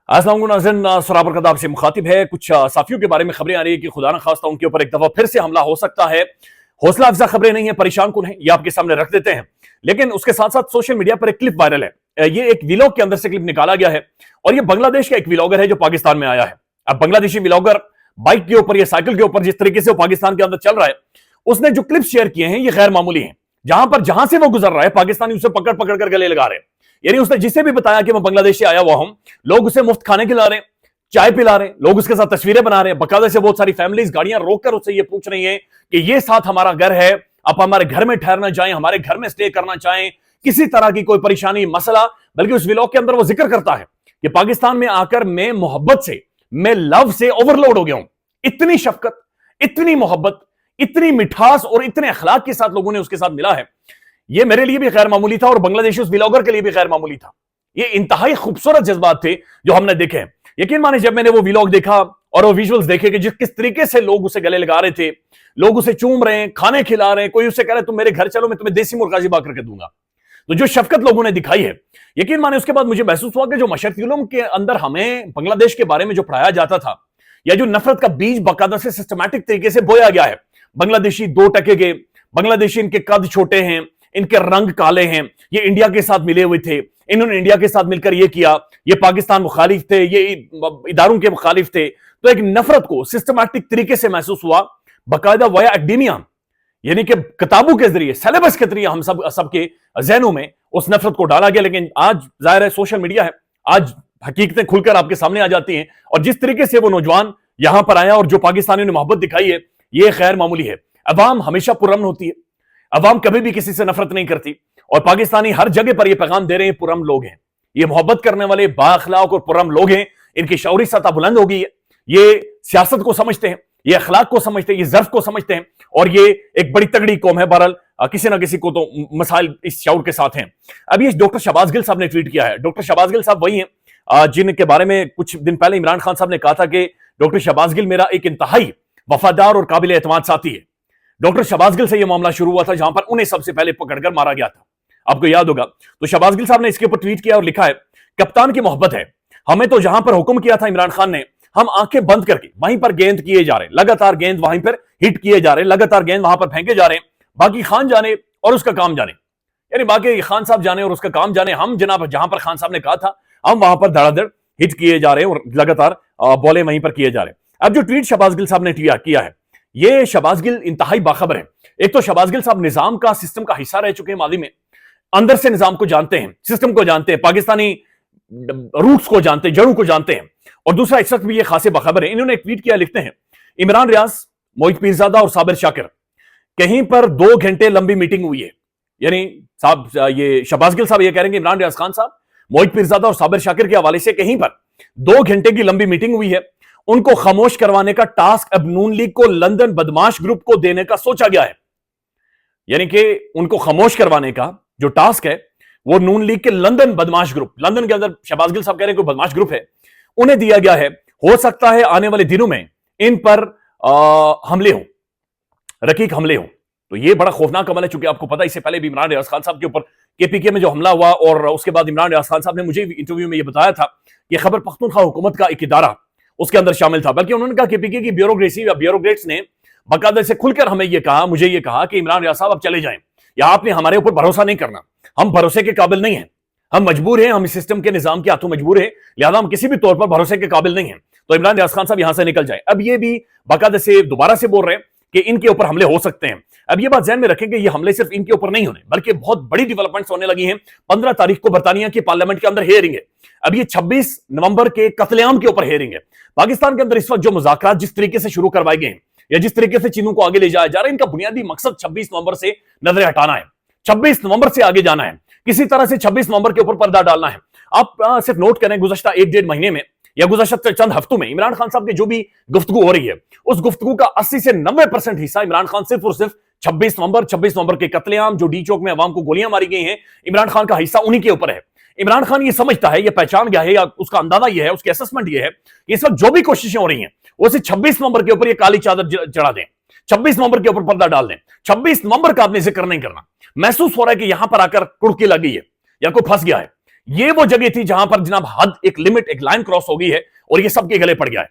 अस्सलाम वालेकुम नाज़रीन, सराबर कदाब से मुखातिब है। कुछ साफियों के बारे में खबरें आ रही है कि खुदा न खास्ता उनके ऊपर एक दफा फिर से हमला हो सकता है। हौसला अफजा खबरें नहीं है, परेशान कुन है, ये आपके सामने रख देते हैं। लेकिन उसके साथ साथ सोशल मीडिया पर एक क्लिप वायरल है। ये एक व्लॉग के अंदर से क्लिप निकाला गया है और ये बांग्लादेश का एक व्लॉगर है जो पाकिस्तान में आया है। अब बांग्लादेशी व्लॉगर बाइक के ऊपर या साइकिल के ऊपर जिस तरीके से वो पाकिस्तान के अंदर चल रहा है, उसने जो क्लिप शेयर किए हैं ये गैर मामूली है। जहां से वो गुजर रहा है, पाकिस्तानी उसे पकड़ पकड़ कर गले लगा रहे हैं। यानी उसने जिसे भी बताया कि मैं बांग्लादेश से आया हुआ हूं, लोग उसे मुफ्त खाने खिला रहे हैं, चाय पिला रहे हैं, लोग उसके साथ तस्वीरें बना रहे हैं। बकायदा से बहुत सारी फैमिलीज गाड़ियां रोककर उससे ये पूछ रही हैं कि ये साथ हमारा घर है, आप हमारे घर में ठहरना चाहें, हमारे घर में स्टे करना चाहें, किसी तरह की कोई परेशानी मसला। बल्कि उस व्लॉग के अंदर वो जिक्र करता है कि पाकिस्तान में आकर मैं मोहब्बत से, मैं लव से ओवरलोड हो गया हूं। इतनी शफकत, इतनी मोहब्बत, इतनी मिठास और इतने अखलाक के साथ लोगों ने उसके साथ मिला है। ये मेरे लिए भी गैर मामूली था और बांग्लादेशी उस व्लॉगर के लिए भी गैर मामूली था। ये इंतहाई खूबसूरत जज्बात थे जो हमने देखे हैं। यकीन माने जब मैंने वो व्लॉग देखा और वो विजुअल्स देखे कि किस तरीके से लोग उसे गले लगा रहे थे, लोग उसे चूम रहे हैं, खाने खिला रहे हैं, कोई उसे कह रहा है तुम मेरे घर चलो, मैं तुम्हें देसी मुर्गा ज़िबा करके दूंगा। तो जो शफकत लोगों ने दिखाई है, यकीन माने उसके बाद मुझे महसूस हुआ कि जो मशरक़ के अंदर हमें बांग्लादेश के बारे में जो पढ़ाया जाता था, या जो नफरत का बीज बाकायदा से सिस्टमैटिक तरीके से बोया गया है, बांग्लादेशी 2 टके के, बांग्लादेशी इनके कद छोटे हैं, इनके रंग काले हैं, ये इंडिया के साथ मिले हुए थे, इन्होंने इंडिया के साथ मिलकर ये किया, ये पाकिस्तान मुखालिफ थे, ये इदारों के मुखालिफ थे। तो एक नफरत को सिस्टमैटिक तरीके से महसूस हुआ, बाकायदा वाया एकेडेमिया, यानी कि किताबों के जरिए, सिलेबस के जरिए हम सबके जहनों में उस नफरत को डाला गया। लेकिन आज जाहिर है सोशल मीडिया है, आज हकीकतें खुलकर आपके सामने आ जाती हैं और जिस तरीके से वो नौजवान यहां पर आया और जो पाकिस्तानियों ने मोहब्बत दिखाई है, ये गैर मामूली है। अवाम हमेशा पुरअमन होती है, अवाम कभी भी किसी से नफरत नहीं करती और पाकिस्तानी हर जगह पर ये पैगाम दे रहे हैं पुरअमन लोग हैं, ये मोहब्बत करने वाले बाअखलाक और पुरअमन लोग हैं, इनकी शऊरी सतह बुलंद हो गई है, ये सियासत को समझते हैं, ये अखलाक को समझते हैं, ये ज़र्फ को समझते हैं और ये एक बड़ी तगड़ी कौम है। बहरहाल किसी ना किसी को तो मसाइल इस शऊर के साथ हैं। अभी ये डॉक्टर शहबाज गिल साहब ने ट्वीट किया है। डॉक्टर शहबाज गिल साहब वही हैं जिनके बारे में कुछ दिन पहले इमरान खान साहब ने कहा था कि डॉक्टर शहबाज गिल मेरा एक इंतहाई वफादार और काबिल एतमाद साथी है। डॉक्टर शहबाज गिल से यह मामला शुरू हुआ था जहां पर उन्हें सबसे पहले पकड़कर मारा गया था, आपको याद होगा। तो शहबाज गिल साहब ने इसके ऊपर ट्वीट किया और लिखा है, कप्तान की मोहब्बत है, हमें तो जहां पर हुक्म किया था इमरान खान ने, हम आंखें बंद करके वहीं पर गेंद किए जा रहे हैं, लगातार गेंद वहीं पर हिट किए जा रहे हैं, लगातार गेंद वहां पर फेंके जा रहे हैं। बाकी खान जाने और उसका काम जाने, यानी बाकी खान साहब जाने और उसका काम जाने। हम जनाब जहां पर खान साहब ने कहा था, हम वहां पर धड़ाधड़ हिट किए जा रहे हैं और लगातार बॉलें वहीं पर किए जा रहे हैं। अब जो ट्वीट शहबाज गिल साहब ने किया है, ये शहबाज गिल इंतहाई बाखबर है। एक तो शहबाज गिल साहब निजाम का, सिस्टम का हिस्सा रह चुके हैं मादी में, अंदर से निजाम को जानते हैं, सिस्टम को जानते हैं, पाकिस्तानी रूट्स को जानते हैं, जड़ों को जानते हैं। और दूसरा इस वक्त भी ये खासे बाखबर है। इन्होंने एक ट्वीट किया, लिखते हैं, इमरान रियाज, मोहित पीरजादा और साबिर शाकिर, कहीं पर 2 घंटे लंबी मीटिंग हुई है। यानी साहब, ये शहबाज गिल साहब ये कह रहे हैं कि इमरान रियाज खान साहब, मोहित पीरजादा और साबिर शाकिर के हवाले से कहीं पर 2 घंटे की लंबी मीटिंग हुई है। उनको खामोश करवाने का टास्क अब नून लीग को लंदन बदमाश ग्रुप को देने का सोचा गया है। यानी कि उनको खामोश करवाने का जो टास्क है वो नून लीग के लंदन बदमाश ग्रुप, लंदन के अंदर शहबाज गिल साहब कह रहे हैं कोई बदमाश ग्रुप है, उन्हें दिया गया है। हो सकता है आने वाले दिनों में इन पर हमले हो, रकीक हमले हो। तो ये बड़ा खौफनाक अमल है, चूंकि आपको पता है इससे पहले भी इमरान रियाज खान साहब के ऊपर केपीके में जो हमला हुआ और उसके बाद इमरान रियाज खान साहब ने मुझे इंटरव्यू में ये बताया था कि खैबर पख्तूनख्वा हुकूमत का एक इदारा उसके अंदर शामिल था। बल्कि उन्होंने कहा केपीके की ब्यूरोक्रेसी या ब्यूरोक्रेट्स ने बाकायदा से खुलकर हमें ये कहा, मुझे ये कहा कि इमरान रियाज साहब अब चले जाएं, या आपने हमारे ऊपर भरोसा नहीं करना, हम भरोसे के काबिल नहीं हैं, हम मजबूर हैं, हम इस सिस्टम के निजाम के हाथों मजबूर हैं, लिहाजा हम किसी भी तौर पर भरोसे के काबिल नहीं हैं। तो इमरान रियाज खान साहब यहां से निकल जाए। अब ये भी बाकायदा से दोबारा से बोल रहे हैं कि इनके ऊपर हमले हो सकते हैं। अब ये बात ध्यान में रखेंगे, ये हमले सिर्फ इनके ऊपर नहीं होने, बल्कि बहुत बड़ी डेवलपमेंट्स होने लगी हैं। 15 तारीख को बरतानिया की पार्लियामेंट के अंदर हेयरिंग है। अब ये 26 नवंबर के कत्लेआम के ऊपर हेयरिंग है। पाकिस्तान के अंदर इस वक्त जो मुज़ाकरात जिस तरीके से शुरू करवाए गए हैं या जिस तरीके से चीनों को आगे ले जाया जा रहा है, इनका बुनियादी मकसद 26 नवंबर से नजरें हटाना है, 26 नवंबर से आगे जाना है, किसी तरह से 26 नवंबर के ऊपर पर्दा डालना है। आप सिर्फ नोट करें, गुज़श्ता 1-1.5 महीने में या गुज़श्ता चंद हफ्तों में इमरान खान साहब की जो भी गुफ्तगू हो रही है, उस गुफ्तगू का 80 से 90% हिस्सा इमरान खान सिर्फ और सिर्फ 26 नवंबर के कत्लेआम, जो डी चौक में अवाम को गोलियां मारी गई हैं, इमरान खान का हिस्सा उन्हीं के ऊपर है। इमरान खान ये समझता है, ये पहचान गया है, या उसका अंदाजा ये है, उसकी असेसमेंट ये है कि इस वक्त जो भी कोशिशें हो रही हैं वो सिर्फ 26 नवंबर के ऊपर ये काली चादर चढ़ा दें, 26 नवंबर के ऊपर पर्दा डाल दें। 26 नवंबर का आपने जिक्र नहीं करना। महसूस हो रहा है कि यहां पर आकर कुड़की लग गई है या कोई फंस गया है, ये वो जगह थी जहां पर जनाब हद, एक लिमिट, एक लाइन क्रॉस हो गई है और ये सबके गले पड़ गया है।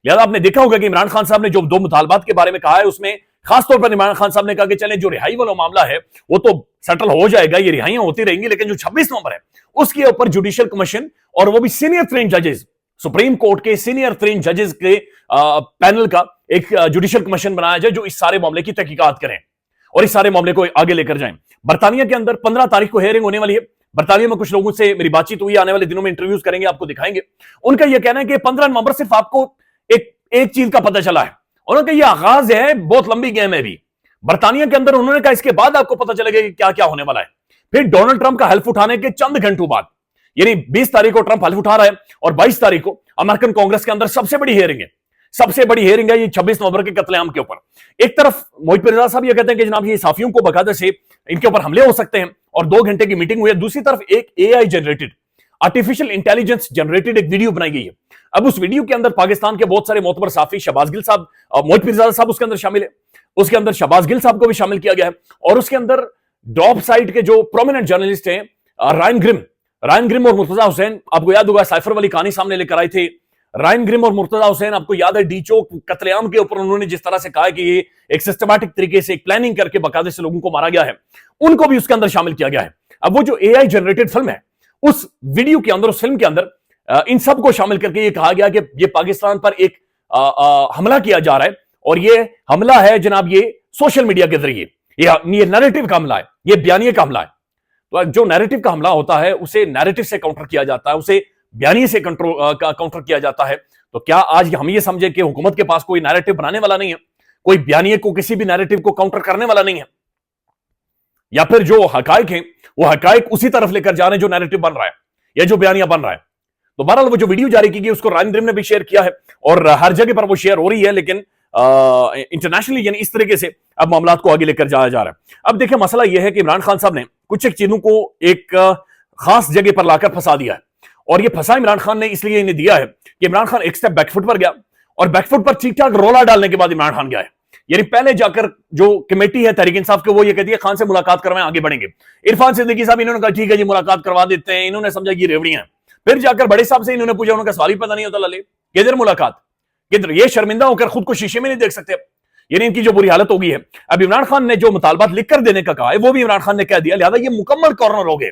लिहाजा आपने देखा होगा कि इमरान खान साहब ने जो दो मुतालबात के बारे में कहा है, उसमें खासतौर पर इमरान खान साहब ने कहा कि चलें जो रिहाई वाला मामला है वो तो सेटल हो जाएगा, ये रिहाइयां होती रहेंगी, लेकिन जो 26 नवंबर है उसके ऊपर जुडिशियल कमीशन और वो भी सीनियर 3 जजेस, सुप्रीम कोर्ट के सीनियर 3 जजेस के पैनल का एक जुडिशियल कमीशन बनाया जाए जो इस सारे मामले की तहकीकात करें और इस सारे मामले को आगे लेकर जाएं। बरतानिया के अंदर 15 तारीख को हेयरिंग होने वाली है। बरतानिया में कुछ लोगों से मेरी बातचीत हुई, आने वाले दिनों में इंटरव्यूज करेंगे, आपको दिखाएंगे। उनका यह कहना है कि 15 नवंबर सिर्फ आपको एक चीज का पता चला है, उन्होंने कहा यह आगाज है, बहुत लंबी गेम है भी। बरतानिया के अंदर उन्होंने कहा इसके बाद आपको पता चलेगा कि क्या क्या होने वाला है। फिर डोनाल्ड ट्रंप का हल्फ उठाने के चंद घंटों बाद, यानी 20 तारीख को ट्रंप हल्फ उठा रहा है और 22 तारीख को अमेरिकन कांग्रेस के अंदर सबसे बड़ी हियरिंग है, सबसे बड़ी हियरिंग है ये 26 नवंबर के कत्लेआम के ऊपर। एक तरफ मोहित पिरजा साहब ये कहते हैं कि जनाब ये साफियों को बकायदे से इनके ऊपर हमले हो सकते हैं और 2 घंटे की मीटिंग हुई है। दूसरी तरफ एक AI generated, artificial intelligence generated एक वीडियो बनाई गई है। अब उस वीडियो के अंदर पाकिस्तान के बहुत सारे मोतबर साफी, शहबाज गिल साहब, मोहित पिरजा साहब उसके अंदर शामिल है, उसके अंदर शहबाज गिल साहब को भी शामिल किया गया है और उसके अंदर ड्रॉप साइड के जो प्रोमिनेंट जर्नलिस्ट हैं रायन ग्रिम और मुर्तजा हुसैन, आपको याद होगा साइफर वाली कहानी सामने लेकर आए थे। रायन ग्रिम और मुर्तजा हुसैन, आपको याद है डी चौक कत्लेआम के ऊपर उन्होंने जिस तरह से कहा कि ये एक सिस्टमैटिक तरीके से एक प्लानिंग करके बाकायदे से लोगों को मारा गया है, उनको भी उसके अंदर शामिल किया गया है। अब वो जो एआई जनरेटेड फिल्म है, उस वीडियो के अंदर, उस फिल्म के अंदर इन सबको शामिल करके ये कहा गया कि ये पाकिस्तान पर एक हमला किया जा रहा है और ये हमला है जनाब ये सोशल मीडिया के जरिए, ये नैरेटिव का हमला है, ये बयानिए का हमला है। तो जो नैरेटिव का हमला होता है उसे नैरेटिव से काउंटर किया जाता है, उसे बयानिए से काउंटर किया जाता है। तो क्या आज हम ये समझे कि हुकूमत के पास कोई नैरेटिव बनाने वाला नहीं है, कोई बयानिए को, किसी भी नैरेटिव को काउंटर करने वाला नहीं है, या फिर जो हकायक हैं वो हकायक उसी तरफ लेकर जा रहे हैं जो नैरेटिव बन रहा है या जो बयानिया बन रहा है। तो बहरहाल वो जो वीडियो जारी की गई उसको रायन ग्रिम ने भी शेयर किया है और हर जगह पर वो शेयर हो रही है, लेकिन इंटरनेशनली यानी इस तरीके से अब मामला को आगे लेकर जाया जा रहा है। अब देखिए मसला यह है कि इमरान खान साहब ने कुछ एक चीजों को एक खास जगह पर लाकर फंसा दिया है और ये फंसा इमरान खान ने इसलिए इन्हें दिया है कि इमरान खान एक स्टेप बैकफुट पर गया और बैकफुट पर ठीक ठाक रोला डालने के बाद इमरान खान गया है। यानी पहले जाकर जो कमेटी है तहरीक इंसाफ के, वो ये कहती है खान से मुलाकात करवाएं, आगे बढ़ेंगे। इरफान सिद्दीकी साहब इन्होंने कहा ठीक है जी मुलाकात करवा देते हैं, इन्होंने समझा ये रेवड़ियां हैं। फिर जाकर बड़े साहब से इन्होंने पूछा, उनका सवाल ही पता नहीं होता, लले किधर मुलाकात, किधर, ये शर्मिंदा होकर खुद को शीशे में नहीं देख सकते। यानी इनकी जो बुरी हालत हो गई है। अब इमरान खान ने जो मुतालबात लिख कर देने का कहा है वो भी इमरान खान ने कह दिया, लिहाजा ये मुकम्मल कॉर्नर हो गए,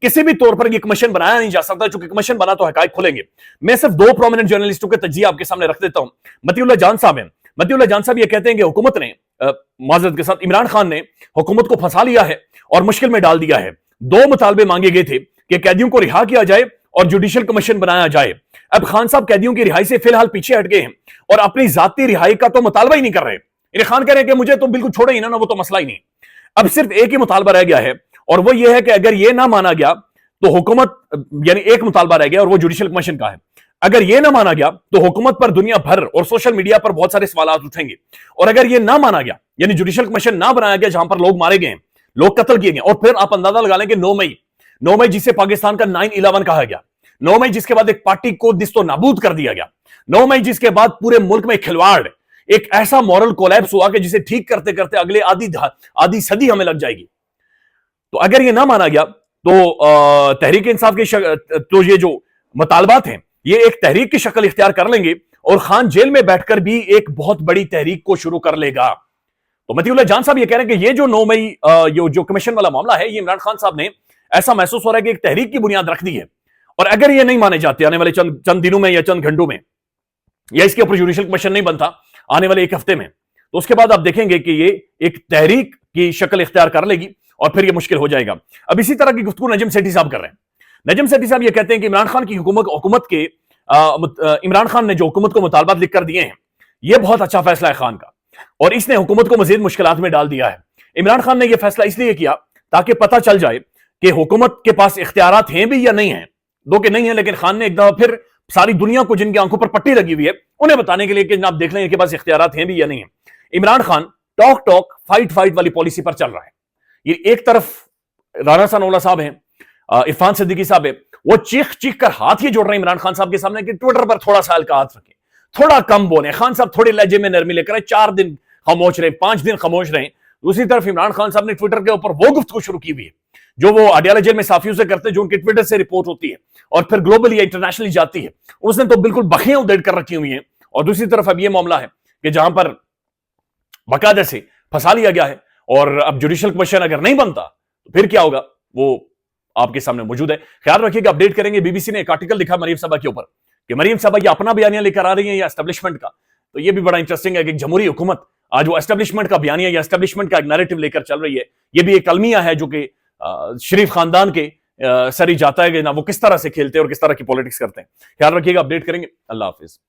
किसी भी तौर पर ये कमीशन बनाया नहीं जा सकता, चूंकि कमीशन बना तो हकायक खुलेंगे। मैं सिर्फ 2 प्रोमिनेंट जर्नलिस्टों के तज्जिया आपके सामने रख देता हूं। मतीउल्लाह जान साहब हैं, मतीउल्लाह जान साहब ये कहते हैं कि हुकूमत ने माजरत के साथ इमरान खान ने हुकूमत को फंसा लिया है और मुश्किल में डाल दिया है। 2 मुतालबे मांगे गए थे कि कैदियों को रिहा किया जाए और जुडिशियल कमीशन बनाया जाए। अब खान साहब कैदियों की रिहाई से फिलहाल पीछे हट गए हैं और अपनी जाती रिहाई का तो मुतालबा ही नहीं कर रहे। इन्हें खान कह रहे हैं कि मुझे तो बिल्कुल छोड़े ही ना, वो तो मसला ही नहीं। अब सिर्फ एक ही मुतालबा रह गया है और वो ये है कि अगर ये ना माना गया तो हुकूमत, यानी एक मुतालबा रह गया और वो जुडिशियल कमीशन का है। अगर ये ना माना गया तो हुकूमत पर दुनिया भर और सोशल मीडिया पर बहुत सारे सवाल उठेंगे। और अगर ये ना माना गया, यानी जुडिशियल कमीशन ना बनाया गया जहां पर लोग मारे गए, लोग कत्ल किए गए, और फिर आप अंदाजा लगा लें कि 9 मई जिसे पाकिस्तान का 9/11 कहा गया, 9 मई जिसके बाद एक पार्टी को दिस्तो नाबूद कर दिया गया, 9 मई जिसके बाद पूरे मुल्क में खिलवाड़, एक ऐसा मॉरल कोलैप्स हुआ कि जिसे ठीक करते करते अगले आधी सदी हमें लग जाएगी। तो अगर ये ना माना गया तो तहरीक इंसाफ के तो ये जो मुतालबात हैं ये एक तहरीक की शक्ल इख्तियार कर लेंगे और खान जेल में बैठकर भी एक बहुत बड़ी तहरीक को शुरू कर लेगा। तो मतीउल्लाह जान साहब ये कह रहे हैं कि ये जो 9 मई जो कमीशन वाला मामला है, ये इमरान खान साहब ने ऐसा महसूस हो रहा है कि एक तहरीक की बुनियाद रख दी है और अगर ये नहीं माने जाते आने वाले चंद दिनों में या चंद घंटों में, या इसके ऊपर जुडिशियल कमीशन नहीं बनता आने वाले 1 हफ्ते में, तो उसके बाद आप देखेंगे कि ये एक तहरीक की शक्ल इख्तियार कर लेगी और फिर ये मुश्किल हो जाएगा। अब इसी तरह की गुफ्तगू नजम सेठी साहब कर रहे हैं। नजम सेठी साहब ये कहते हैं कि इमरान खान की हुकूमत के इमरान खान ने जो हुकूमत को मुतालबात लिख कर दिए हैं, यह बहुत अच्छा फैसला है खान का और इसने हुकूमत को मजीद मुश्किलात में डाल दिया है। इमरान खान ने यह फैसला इसलिए किया ताकि पता चल जाए कि हुकूमत के पास इख्तियारात हैं भी या नहीं है। दो के नहीं है, लेकिन खान ने एक दफा फिर सारी दुनिया को जिनकी आंखों पर पट्टी लगी हुई है उन्हें बताने के लिए कि आप देख लें इनके पास इख्तियारात हैं भी या नहीं है। इमरान खान टॉक फाइट वाली पॉलिसी पर चल रहा है। ये एक तरफ राना सनाउल्लाह साहब हैं, इरफान सिद्दीकी साहब है, वो चीख कर हाथ ये जोड़ रहे हैं इमरान खान साहब के सामने कि ट्विटर पर थोड़ा सा हल्का हाथ रखें, थोड़ा कम बोले, खान साहब थोड़े लहजे में नरमी लेकर 4 दिन खामोश रहे, 5 दिन खामोश रहे। दूसरी तरफ इमरान खान साहब ने ट्विटर के ऊपर वो गुफ्तगू शुरू की हुई है जो वो अडयाला जेल में साफियों से करते हैं, जो उनके ट्विटर से रिपोर्ट होती है और फिर ग्लोबली या इंटरनेशनली जाती है, उसने तो बिल्कुल बखियां उधेड़ कर रखी हुई हैं। और दूसरी तरफ अब यह मामला है कि जहां पर बाकायदे से फंसा लिया गया है, और अब जुडिशियल क्वेश्चन अगर नहीं बनता तो फिर क्या होगा, वो आपके सामने मौजूद है। ख्याल रखिएगा, अपडेट करेंगे। बीबीसी ने एक आर्टिकल लिखा मरीम साहबा के ऊपर कि मरीम साहबा ये अपना बयानिया लेकर आ रही है या एस्टेब्लिशमेंट का। तो ये भी बड़ा इंटरेस्टिंग है कि जमहूरी हुकूमत आज वो एस्टेब्लिशमेंट का बयानिया या एस्टेब्लिशमेंट का एक नैरेटिव लेकर चल रही है। ये भी एक अलमिया है जो कि शरीफ खानदान के सरी जाता है कि ना वो किस तरह से खेलते हैं और किस तरह की पॉलिटिक्स करते हैं। ख्याल रखिएगा, अपडेट करेंगे। अल्लाह हाफिज।